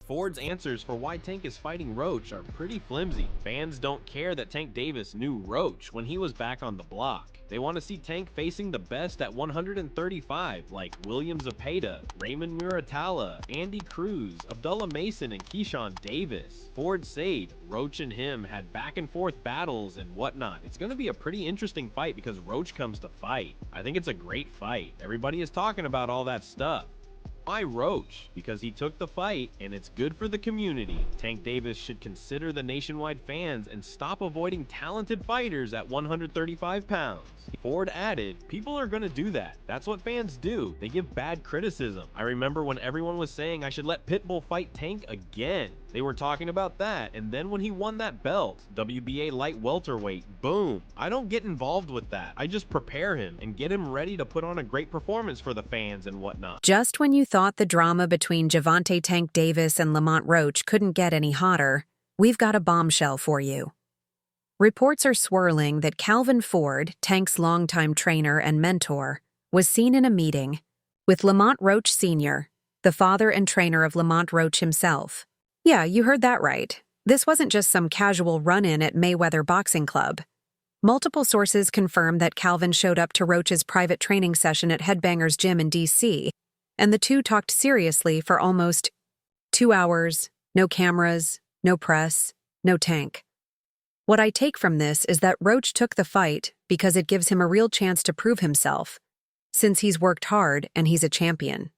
Ford's answers for why Tank is fighting Roach are pretty flimsy. Fans don't care that Tank Davis knew Roach when he was back on the block. They want to see Tank facing the best at 135, like William Zepeda, Raymond Muratalla, Andy Cruz, Abdullah Mason, and Keyshawn Davis. Ford said Roach and him had back and forth battles and whatnot. It's going to be a pretty interesting fight because Roach comes to fight. I think it's a great fight. Everybody is talking about all that stuff. Why Roach? Because he took the fight and it's good for the community. Tank Davis should consider the nationwide fans and stop avoiding talented fighters at 135 pounds. Ford added, people are gonna do that. That's what fans do. They give bad criticism. I remember when everyone was saying I should let Pitbull fight Tank again. They were talking about that, and then when he won that belt, WBA light welterweight, boom. I don't get involved with that. I just prepare him and get him ready to put on a great performance for the fans and whatnot. Just when you thought the drama between Gervonta Tank Davis and Lamont Roach couldn't get any hotter, we've got a bombshell for you. Reports are swirling that Calvin Ford, Tank's longtime trainer and mentor, was seen in a meeting with Lamont Roach Sr., the father and trainer of Lamont Roach himself. Yeah, you heard that right. This wasn't just some casual run-in at Mayweather Boxing Club. Multiple sources confirm that Calvin showed up to Roach's private training session at Headbangers Gym in D.C., and the two talked seriously for almost 2 hours, no cameras, no press, no Tank. What I take from this is that Roach took the fight because it gives him a real chance to prove himself, since he's worked hard and he's a champion.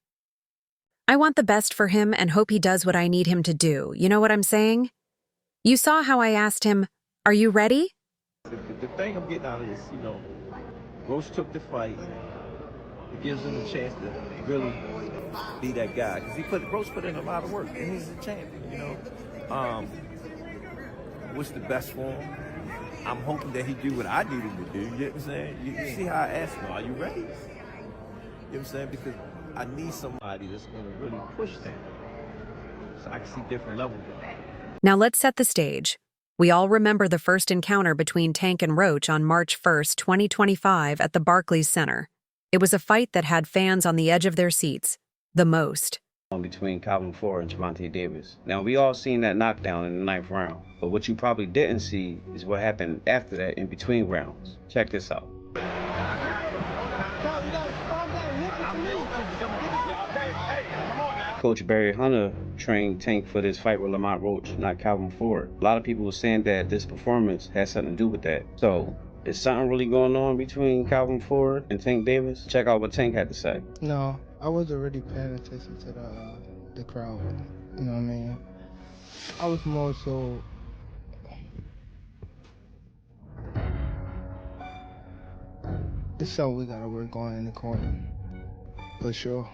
I want the best for him and hope he does what I need him to do, you know what I'm saying? You saw how I asked him, are you ready? The thing I'm getting out of this, Roach took the fight. It gives him a chance to really be that guy. Because Roach put in a lot of work, and he's a champion, What's the best for him? I'm hoping that he do what I need him to do, you know what I'm saying? You see how I asked him, are you ready? You know what I'm saying? Because I need somebody that's going to really push that. So I can see different levels of it. Now let's set the stage. We all remember the first encounter between Tank and Roach on March 1st, 2025 at the Barclays Center. It was a fight that had fans on the edge of their seats, the most. Between Calvin Ford and Gervonta Davis. Now, we all seen that knockdown in the 9th round, but what you probably didn't see is what happened after that in between rounds. Check this out. Coach Barry Hunter trained Tank for this fight with Lamont Roach, not Calvin Ford. A lot of people were saying that this performance had something to do with that. So, is something really going on between Calvin Ford and Tank Davis? Check out what Tank had to say. No, I wasn't really paying attention to the crowd. You know what I mean? I was more so. It's something we gotta work on in the corner, for sure.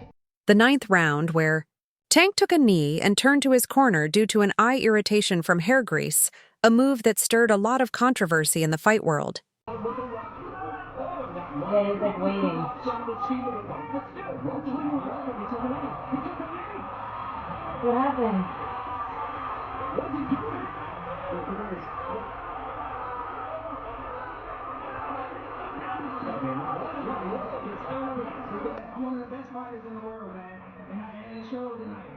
The 9th round, where Tank took a knee and turned to his corner due to an eye irritation from hair grease, a move that stirred a lot of controversy in the fight world. Yeah, he's like waiting. What happened? I'm one of the best fighters in the world, man. And it shows tonight.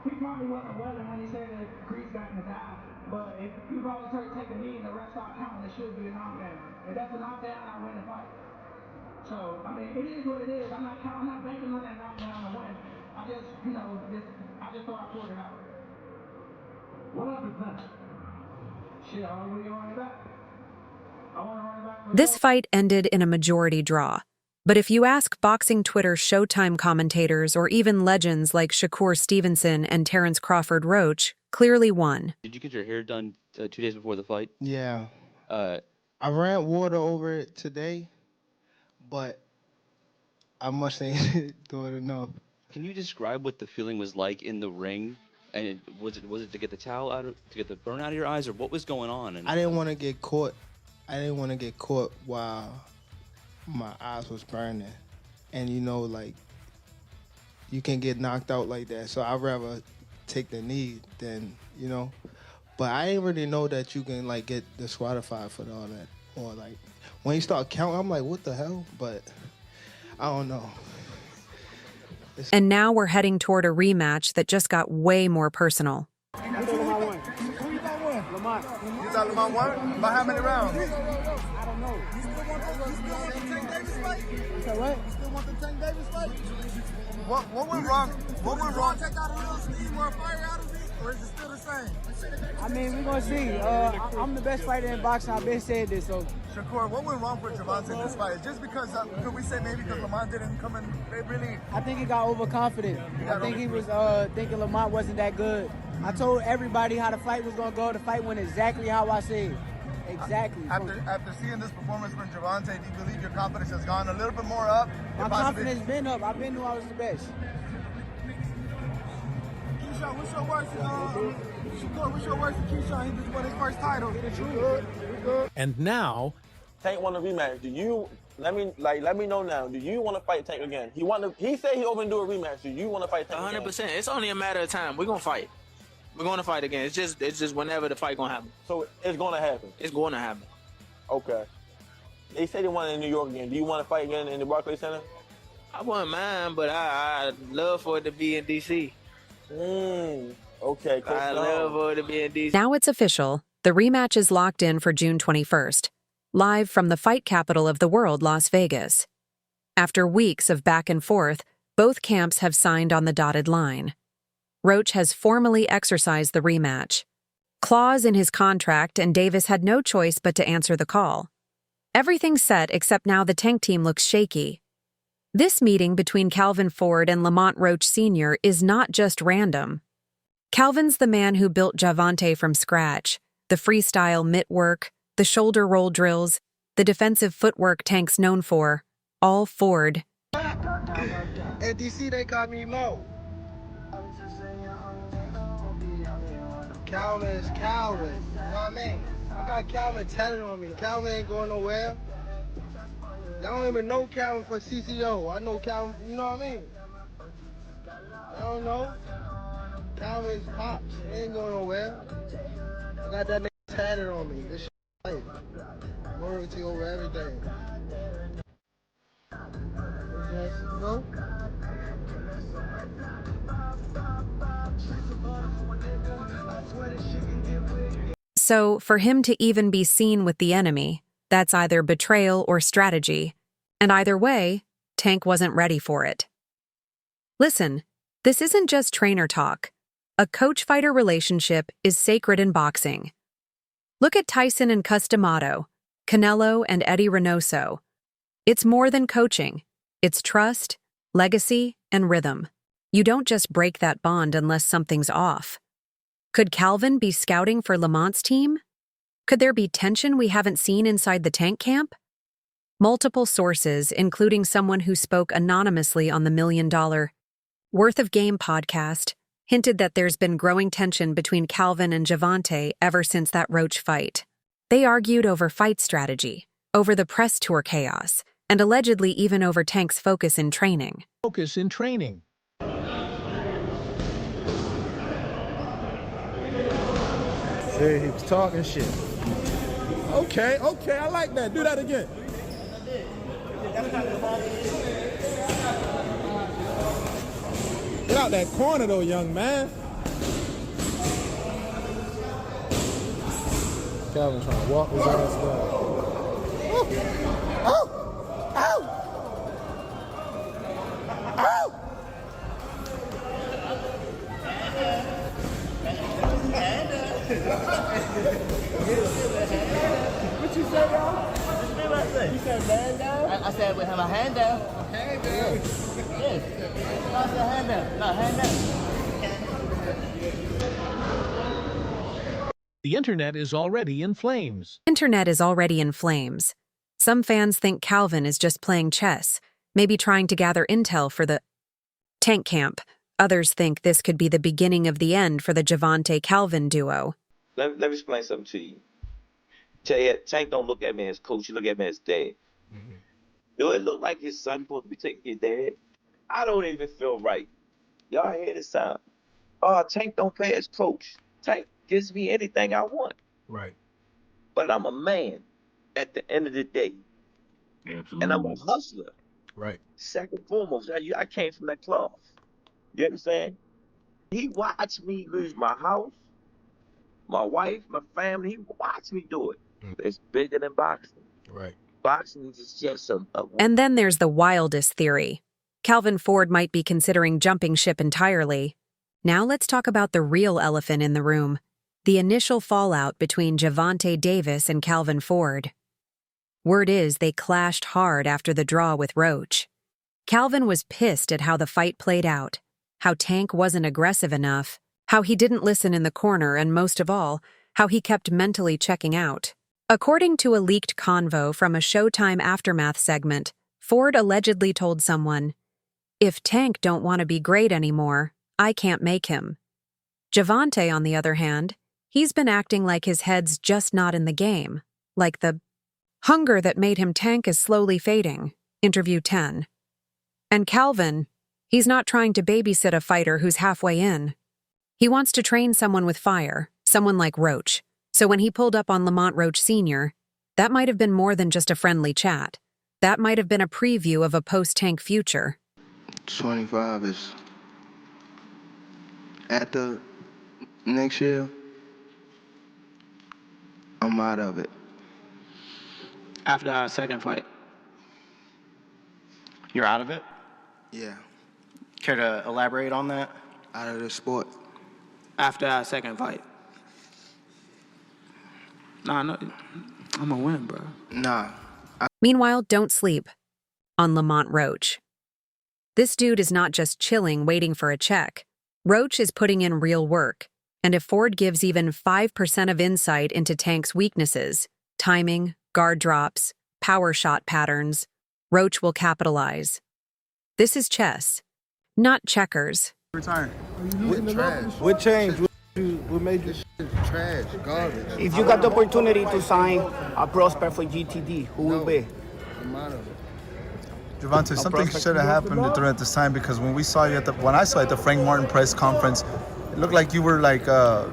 He probably wasn't welling when he said that grease got in his eye. But if you probably take a knee and the ref start counting, it should be a knockdown. If that's a knockdown, I win the fight. So, I mean, it is what it is. I'm not banking on that knockdown to win. I just thought I pulled it out. What happened next? Shit, I don't really want it back. This fight ended in a majority draw. But if you ask boxing Twitter Showtime commentators or even legends like Shakur Stevenson and Terrence Crawford Roach, clearly won. Did you get your hair done 2 days before the fight? Yeah. I ran water over it today, but I must ain't do it enough. Can you describe what the feeling was like in the ring? And was it to get the towel out to get the burn out of your eyes, or what was going on? I didn't want to get caught. I didn't want to get caught while my eyes was burning. And you can get knocked out like that. So I'd rather take the knee than, But I didn't really know that you can get disqualified for all that. Or when you start counting, I'm like, what the hell? But I don't know. And now we're heading toward a rematch that just got way more personal. Who you thought won? Lamont. You thought Lamont won? By how many rounds? I don't know. You still want the Tank Davis fight? You said what? You still want the Tank Davis fight? What went wrong? What went wrong? Take out a little steam or a fire out of it, or is it still the same? I mean, we're going to see. I'm the best fighter in boxing. I've been saying this, so. Shakur, what went wrong for Gervonta in this fight? Just because, could we say maybe because Lamont didn't come in, they really... I think he got overconfident. I think he was thinking Lamont wasn't that good. I told everybody how the fight was going to go. The fight went exactly how I said. Exactly. After seeing this performance from Gervonta, do you believe your confidence has gone a little bit more up? My confidence been up. I've been knew I was the best. Keyshawn, what's your worst? Shakur, what's your worst? Keyshawn, he just won his first title. And now, Tank won a rematch. Do you let me know now? Do you want to fight Tank again? He said he open to do a rematch. Do you want to fight Tank 100%. again? It's only a matter of time. We're gonna fight. We're gonna fight again. It's just whenever the fight gonna happen. So it's gonna happen. It's gonna happen. Okay. They say they want it in New York again. Do you want to fight again in the Barclays Center? I wouldn't mind, but I'd love for it to be in DC. Okay. Cool. I love for it to be in DC. Now it's official. The rematch is locked in for June 21st, live from the fight capital of the world, Las Vegas. After weeks of back and forth, both camps have signed on the dotted line. Roach has formally exercised the rematch. Clause in his contract, and Davis had no choice but to answer the call. Everything's set except now the Tank team looks shaky. This meeting between Calvin Ford and Lamont Roach Sr. is not just random. Calvin's the man who built Gervonta from scratch, the freestyle mitt work, the shoulder roll drills, the defensive footwork Tank's known for, all Ford. At DC, they call me Mo. Calvin is Calvin. You know what I mean? I got Calvin tatted on me. Calvin ain't going nowhere. Y'all don't even know Calvin for CCO. I know Calvin, you know what I mean? I don't know. Calvin is pops. He ain't going nowhere. I got that nigga tatted on me. This shit life. Loyalty over everything. Go? So, for him to even be seen with the enemy, that's either betrayal or strategy. And either way, Tank wasn't ready for it. Listen, this isn't just trainer talk. A coach-fighter relationship is sacred in boxing. Look at Tyson and Cus D'Amato, Canelo and Eddie Reynoso. It's more than coaching. It's trust, legacy, and rhythm. You don't just break that bond unless something's off. Could Calvin be scouting for Lamont's team? Could there be tension we haven't seen inside the Tank camp? Multiple sources, including someone who spoke anonymously on the $1 Million Worth of Game podcast, hinted that there's been growing tension between Calvin and Gervonta ever since that Roach fight. They argued over fight strategy, over the press tour chaos, and allegedly even over Tank's focus in training. Hey, he was talking shit. Okay, I like that. Do that again. Get out that corner though, young man. Calvin trying to walk his ass down. Oh! Ow! Ow! What you say, y'all? What did I say? You said hand down? I said we have a hand down. Hand down? Yes. I said hand down. No, hand down. the internet is already in flames. Internet is already in flames. Some fans think Calvin is just playing chess, maybe trying to gather intel for the Tank camp. Others think this could be the beginning of the end for the Gervonta-Calvin duo. Let me explain something to you. Tank don't look at me as coach, he look at me as dad. Do it look like his son supposed to be taking his dad? I don't even feel right. Y'all hear this sound? Oh, Tank don't play as coach. Tank gives me anything I want. Right. But I'm a man at the end of the day. And I'm a hustler. Right. Second and foremost, I came from that cloth. You understand? He watched me lose my house, my wife, my family. He watched me do it. It's bigger than boxing. Right. Boxing is just a And then there's the wildest theory. Calvin Ford might be considering jumping ship entirely. Now let's talk about the real elephant in the room, the initial fallout between Gervonta Davis and Calvin Ford. Word is they clashed hard after the draw with Roach. Calvin was pissed at how the fight played out, how Tank wasn't aggressive enough, how he didn't listen in the corner, and most of all, how he kept mentally checking out. According to a leaked convo from a Showtime Aftermath segment, Ford allegedly told someone, "If Tank don't want to be great anymore, I can't make him." Gervonta, on the other hand, he's been acting like his head's just not in the game, like the hunger that made him tank is slowly fading. Interview 10. And Calvin, he's not trying to babysit a fighter who's halfway in. He wants to train someone with fire, someone like Roach. So when he pulled up on Lamont Roach Sr., that might have been more than just a friendly chat. That might have been a preview of a post-Tank future. 25 is after next year. I'm out of it. After our second fight. You're out of it? Yeah, Care to elaborate on that? out of the sport. After our second fight. Nah, no, I'm gonna win, bro. Nah. Meanwhile, don't sleep on Lamont Roach. This dude is not just chilling, waiting for a check. Roach is putting in real work, and if Ford gives even 5% of insight into Tank's weaknesses, timing, guard drops, power shot patterns, Roach will capitalize. This is chess, not checkers. Return. What trash? What changed? What made you? Trash, garbage. If you got the opportunity to sign a prospect for GTD, who will be? I'm out of it. Gervonta, something should have happened during this time because when I saw you at the Frank Martin press conference, it looked like you were like the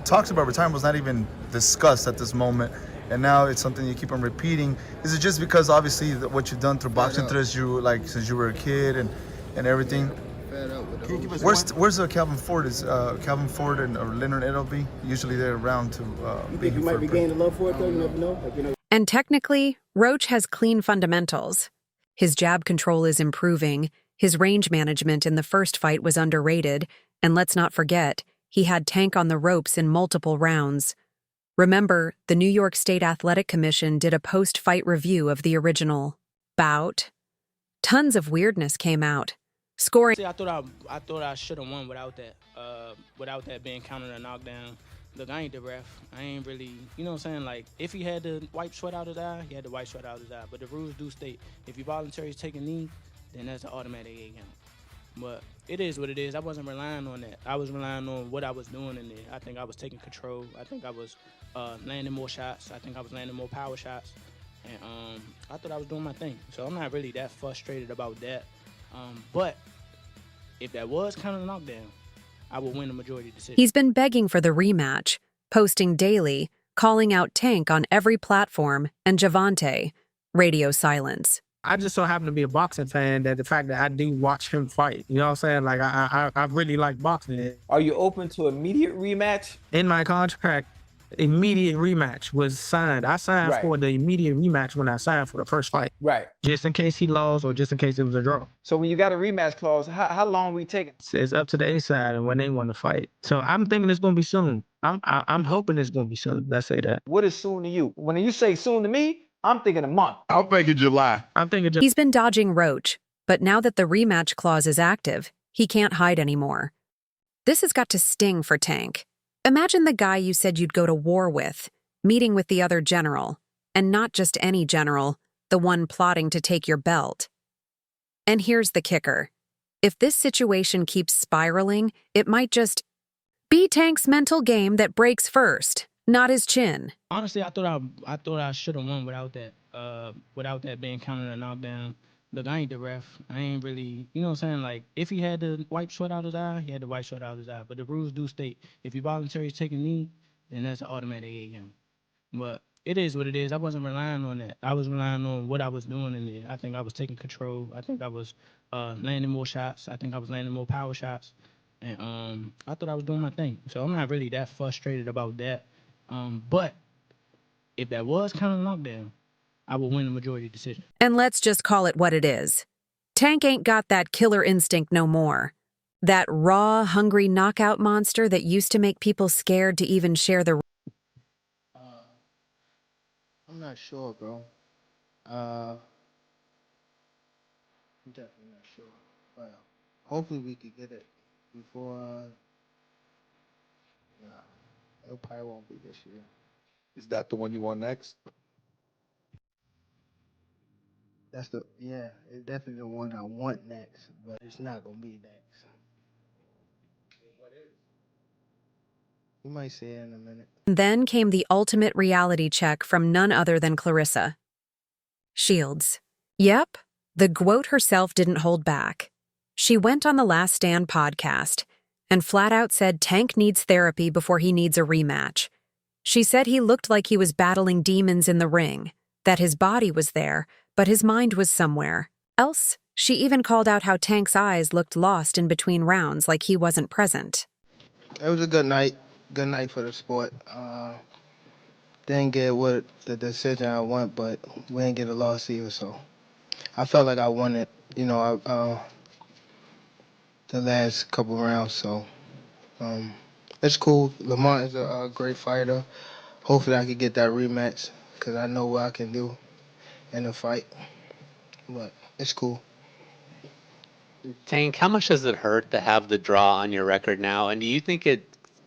talks about retirement was not even discussed at this moment, and now it's something you keep on repeating. Is it just because obviously what you've done through boxing since you were a kid and everything? Where's Calvin Ford? Is Calvin Ford and or Leonard Edelby usually they're around to? You think you might be gaining love for it though? You never know. And technically, Roach has clean fundamentals. His jab control is improving, his range management in the first fight was underrated, and let's not forget, he had Tank on the ropes in multiple rounds. Remember, the New York State Athletic Commission did a post-fight review of the original bout. Tons of weirdness came out. Scoring. See, I thought I should have won without that being counted a knockdown. Look, I ain't the ref. I ain't really, you know what I'm saying? Like, if he had to wipe sweat out his eye, he had to wipe sweat out his eye. But the rules do state, if you voluntarily take a knee, then that's an automatic 8 count. But it is what it is. I wasn't relying on that. I was relying on what I was doing in there. I think I was taking control. I think I was landing more shots. I think I was landing more power shots. And I thought I was doing my thing. So I'm not really that frustrated about that. But if that was kind of a knockdown, I will win the majority decision. He's been begging for the rematch, posting daily, calling out Tank on every platform, and Gervonta, radio silence. I just so happen to be a boxing fan that the fact that I do watch him fight, you know what I'm saying? Like, I really like boxing. Are you open to immediate rematch? In my contract, immediate rematch was signed. I signed for the immediate rematch when I signed for the first fight. Right. Just in case he lost or just in case it was a draw. So when you got a rematch clause, how long we taking? It's up to the A side and when they want to fight. So I'm thinking it's going to be soon. I'm hoping it's going to be soon. Let's say that. What is soon to you? When you say soon to me, I'm thinking a month. I'm thinking July. He's been dodging Roach, but now that the rematch clause is active, he can't hide anymore. This has got to sting for Tank. Imagine the guy you said you'd go to war with, meeting with the other general, and not just any general, the one plotting to take your belt. And here's the kicker. If this situation keeps spiraling, it might just be Tank's mental game that breaks first, not his chin. Honestly, I thought I should have won without that being counted a knockdown. Look, I ain't the ref. I ain't really, you know what I'm saying? Like, if he had to wipe sweat out his eye, he had to wipe sweat out his eye. But the rules do state, if you voluntarily take a knee, then that's an automatic 8 count. But it is what it is. I wasn't relying on that. I was relying on what I was doing in there. I think I was taking control. I think I was landing more shots. I think I was landing more power shots, and I thought I was doing my thing. So I'm not really that frustrated about that. But if that was counter knockdown, I would win the majority decision. And let's just call it what it is. Tank ain't got that killer instinct no more. That raw, hungry knockout monster that used to make people scared to even share the... I'm not sure, bro. I'm definitely not sure. But hopefully we could get it before. Nah, it probably won't be this year. Is that the one you want next? That's it's definitely the one I want next, but it's not gonna be next. You might say it in a minute. Then came the ultimate reality check from none other than Clarissa Shields. Yep, the GWOAT herself didn't hold back. She went on the Last Stand podcast and flat out said Tank needs therapy before he needs a rematch. She said he looked like he was battling demons in the ring, that his body was there, but his mind was somewhere else. She even called out how Tank's eyes looked lost in between rounds like he wasn't present. It was a good night. Good night for the sport. Didn't get what the decision I want, but we didn't get a loss either, so I felt like I won it, the last couple rounds, so it's cool. Lamont is a great fighter. Hopefully I can get that rematch, because I know what I can do in a fight, but it's cool. Tank, how much does it hurt to have the draw on your record now? And do you think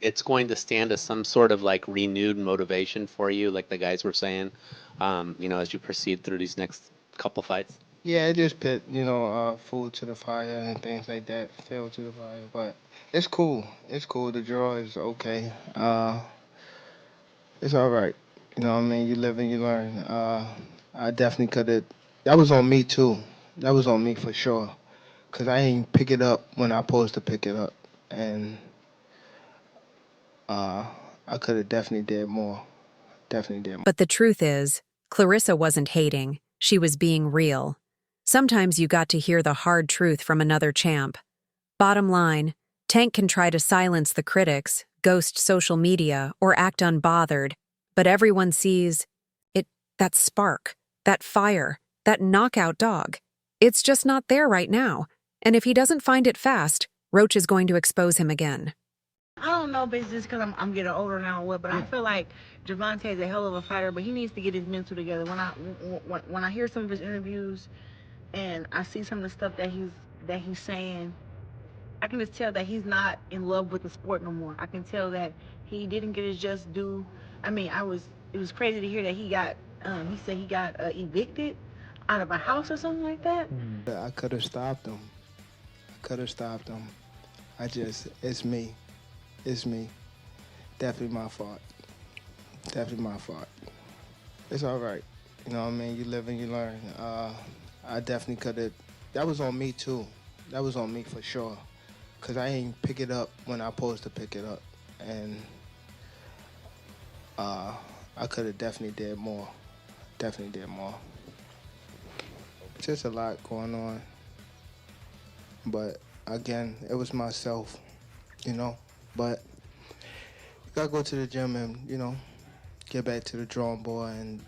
it's going to stand as some sort of like renewed motivation for you, like the guys were saying, as you proceed through these next couple fights? Yeah, it just put, food to the fire and things like that, fuel to the fire, but it's cool. It's cool. The draw is okay. It's all right. You know what I mean? You live and you learn. I definitely could have. That was on me too. That was on me for sure. Cause I ain't pick it up when I supposed to pick it up, and I could have definitely did more. Definitely did more. But the truth is, Clarissa wasn't hating. She was being real. Sometimes you got to hear the hard truth from another champ. Bottom line, Tank can try to silence the critics, ghost social media, or act unbothered, but everyone sees that spark, that fire, that knockout dog. It's just not there right now, and if he doesn't find it fast, Roach is going to expose him again. I don't know if it's just because I'm getting older now or what, but I feel like Gervonta is a hell of a fighter, but he needs to get his mental together. When I hear some of his interviews and I see some of the stuff that he's saying, I can just tell that he's not in love with the sport no more. I can tell that he didn't get his just due. I mean, it was crazy to hear that he said he got evicted out of a house or something like that. I could have stopped him. It's me. It's me. Definitely my fault. It's all right. You know what I mean? You live and you learn. I definitely could have. That was on me too. That was on me for sure. Cause I ain't pick it up when I supposed to pick it up, and I could have definitely did more. Just a lot going on. But again, it was myself, But you gotta go to the gym and, get back to the drawing board and,